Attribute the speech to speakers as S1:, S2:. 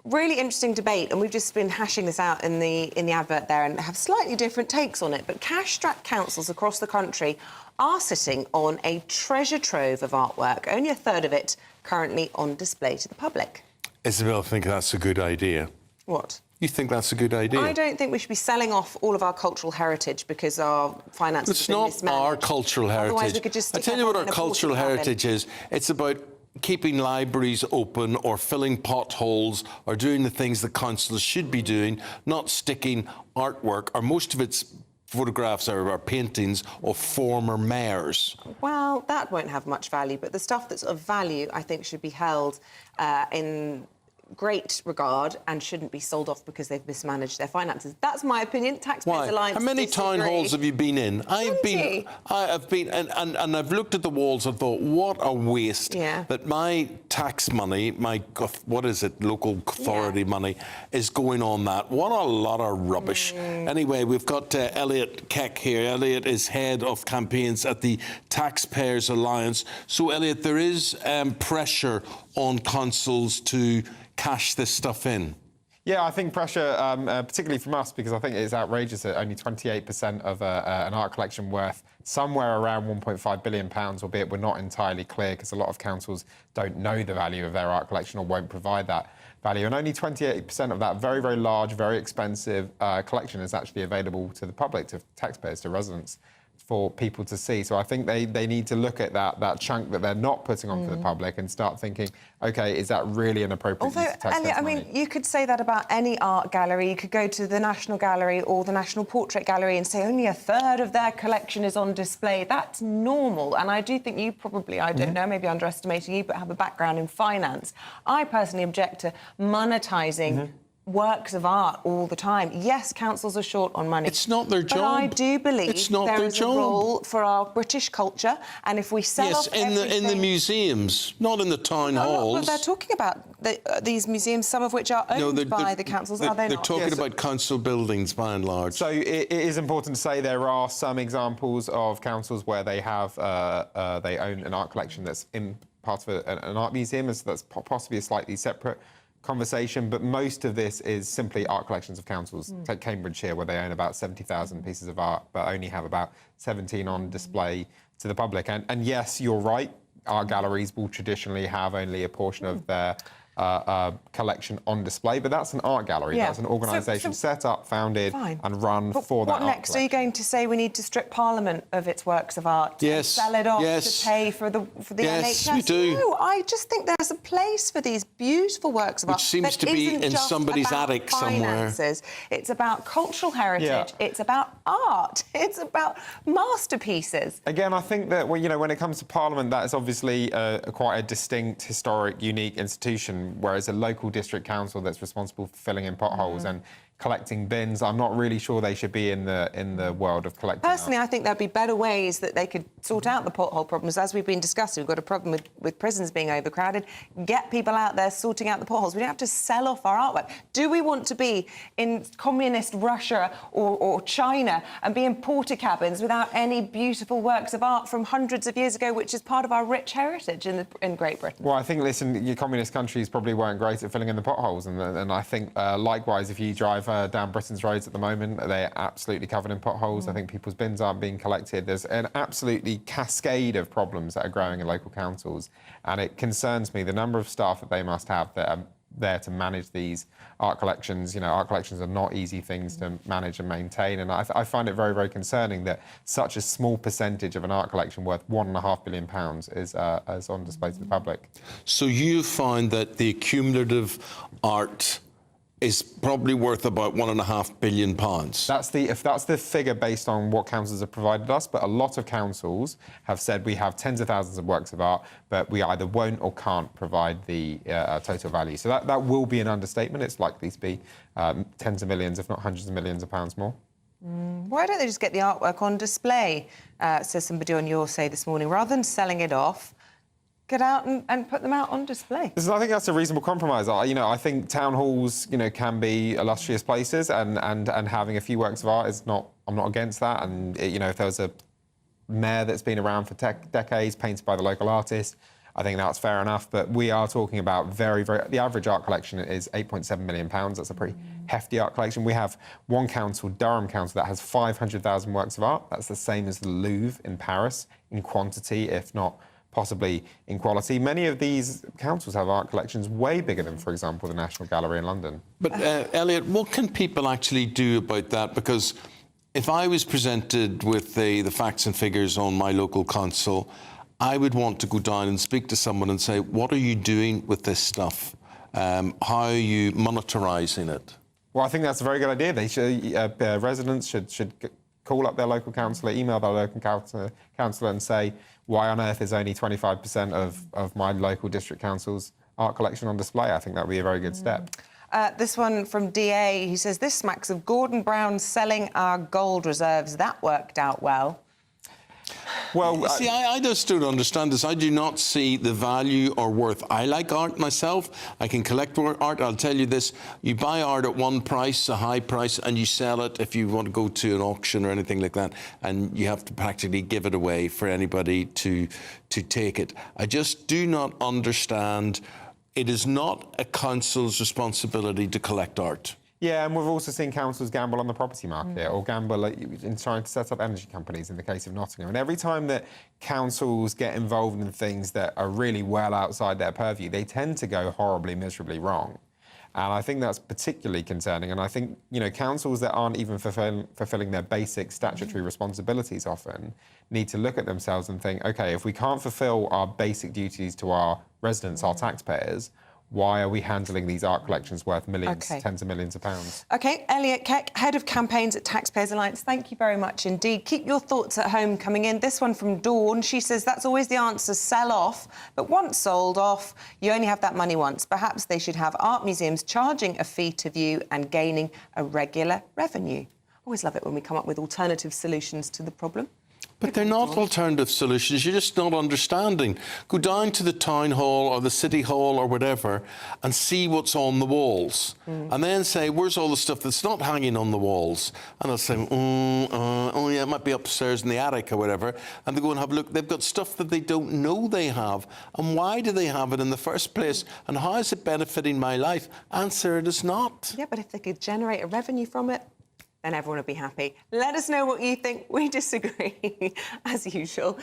S1: really interesting debate, and we've just been hashing this out in the advert there and have slightly different takes on it. But cash-strapped councils across the country are sitting on a treasure trove of artwork, only a third of it currently on display to the public.
S2: Isabel, I think that's a good idea.
S1: What?
S2: You think that's a good idea?
S1: I don't think we should be selling off all of our cultural heritage because our finances
S2: It's
S1: have been
S2: not
S1: mismanaged.
S2: our cultural heritage.
S1: Otherwise, we could just
S2: I
S1: stick
S2: tell you what our
S1: everyone in a
S2: cultural
S1: porta cabin.
S2: heritage is. It's about keeping libraries open or filling potholes or doing the things that councils should be doing, not sticking artwork, or most of its photographs are paintings of former mayors.
S1: Well, that won't have much value, but the stuff that's of value, I think, should be held in great regard and shouldn't be sold off because they've mismanaged their finances. That's my opinion. Taxpayers Alliance
S2: How many town halls have you been in? I have been, and I've looked at the walls and thought, what a waste.
S1: Yeah.
S2: That my tax money, my, what is it, local authority money, is going on that. What a lot of rubbish. Anyway, we've got Elliot Keck here. Elliot is head of campaigns at the Taxpayers Alliance. So, Elliot, there is pressure on councils to cash this stuff in.
S3: Yeah, I think pressure, particularly from us, because I think it is outrageous that only 28% of an art collection worth somewhere around £1.5 billion, albeit we're not entirely clear because a lot of councils don't know the value of their art collection or won't provide that value. And only 28% of that very, very large, very expensive collection is actually available to the public, to taxpayers, to residents, for people to see. So I think they need to look at that chunk that they're not putting on for the public and start thinking, OK, is that really an appropriate use of taxpayers'
S1: Elliot, I
S3: money?
S1: mean, you could say that about any art gallery. You could go to the National Gallery or the National Portrait Gallery and say only a third of their collection is on display. That's normal. And I do think you probably, I don't know, maybe underestimating you, but have a background in finance. I personally object to monetising works of art all the time. Yes, councils are short on money.
S2: It's not their job.
S1: But I do believe there is a role for our British culture, and if we sell off everything...
S2: in the museums, not in the town halls.
S1: But they're talking about these museums, some of which are owned by the councils, are they not?
S2: They're talking about council buildings, by and large.
S3: So it is important to say there are some examples of councils where they have they own an art collection that's in part of an art museum, so that's possibly a slightly separate conversation, but most of this is simply art collections of councils. Take Cambridgeshire, where they own about 70,000 pieces of art, but only have about 17 on display to the public. And yes, you're right, art galleries will traditionally have only a portion of their collection on display, but that's an art gallery. That's an organisation set up, founded and run for that art
S1: What next?
S3: collection.
S1: Are you going to say we need to strip Parliament of its works of art and sell it off to pay for the NHS?
S2: Yes, we do.
S1: No, I just think there's a place for these beautiful works of art.
S2: Which seems to be in somebody's attic somewhere.
S1: It's about cultural heritage. It's about art. It's about masterpieces.
S3: Again, I think that when it comes to Parliament, that is obviously quite a distinct, historic, unique institution. Whereas a local district council that's responsible for filling in potholes and collecting bins, I'm not really sure they should be in the world of collecting.
S1: Personally, I think there'd be better ways that they could sort out the pothole problems. As we've been discussing, we've got a problem with prisons being overcrowded. Get people out there sorting out the potholes. We don't have to sell off our artwork. Do we want to be in communist Russia or China and be in porta cabins without any beautiful works of art from hundreds of years ago, which is part of our rich heritage in Great Britain?
S3: Well, I think, listen, your communist countries probably weren't great at filling in the potholes, and I think, likewise, if you drive down Britain's roads at the moment, they're absolutely covered in potholes. I think people's bins aren't being collected. There's an absolutely cascade of problems that are growing in local councils, and it concerns me the number of staff that they must have that are there to manage these art collections. Art collections are not easy things to manage and maintain, and I find it very, very concerning that such a small percentage of an art collection worth £1.5 billion is on display to the public.
S2: So you find that the cumulative art is probably worth about £1.5 billion.
S3: If that's the figure based on what councils have provided us, but a lot of councils have said we have tens of thousands of works of art, but we either won't or can't provide the total value. So that will be an understatement. It's likely to be tens of millions, if not hundreds of millions of pounds more.
S1: Why don't they just get the artwork on display, says somebody on Your Say this morning, rather than selling it off? Get out and put them out on display.
S3: I think that's a reasonable compromise. I think town halls, can be illustrious places, and having a few works of art is not. I'm not against that. And if there was a mayor that's been around for decades, painted by the local artist, I think that's fair enough. But we are talking about the average art collection is £8.7 million. That's a pretty hefty art collection. We have one council, Durham Council, that has 500,000 works of art. That's the same as the Louvre in Paris in quantity, if not possibly in quality. Many of these councils have art collections way bigger than, for example, the National Gallery in London.
S2: But Elliot, what can people actually do about that? Because if I was presented with the facts and figures on my local council, I would want to go down and speak to someone and say, what are you doing with this stuff? How are you monetarising it?
S3: Well, I think that's a very good idea. They should, residents should call up their local councillor, email their local councillor and say, why on earth is only 25% of my local district council's art collection on display? I think that would be a very good step.
S1: This one from DA, he says, this smacks of Gordon Brown selling our gold reserves. That worked out well.
S2: Well, see, I just don't understand this. I do not see the value or worth. I like art myself. I can collect art. I'll tell you this. You buy art at one price, a high price, and you sell it if you want to go to an auction or anything like that, and you have to practically give it away for anybody to take it. I just do not understand. It is not a council's responsibility to collect art.
S3: Yeah, and we've also seen councils gamble on the property market or gamble in trying to set up energy companies in the case of Nottingham. And every time that councils get involved in things that are really well outside their purview, they tend to go horribly, miserably wrong. And I think that's particularly concerning. And I think, councils that aren't even fulfilling their basic statutory responsibilities often need to look at themselves and think, OK, if we can't fulfil our basic duties to our residents, our taxpayers, why are we handling these art collections worth millions, tens of millions of pounds?
S1: OK, Elliot Keck, Head of Campaigns at Taxpayers Alliance, thank you very much indeed. Keep your thoughts at home coming in. This one from Dawn, she says, that's always the answer, sell off. But once sold off, you only have that money once. Perhaps they should have art museums charging a fee to view and gaining a regular revenue. Always love it when we come up with alternative solutions to the problem.
S2: But they're not alternative solutions. You're just not understanding. Go down to the town hall or the city hall or whatever and see what's on the walls. And then say, where's all the stuff that's not hanging on the walls? And they'll say, oh, yeah, it might be upstairs in the attic or whatever. And they go and have a look. They've got stuff that they don't know they have. And why do they have it in the first place? And how is it benefiting my life? Answer, it is not.
S1: Yeah, but if they could generate a revenue from it, then everyone would be happy. Let us know what you think. We disagree, as usual.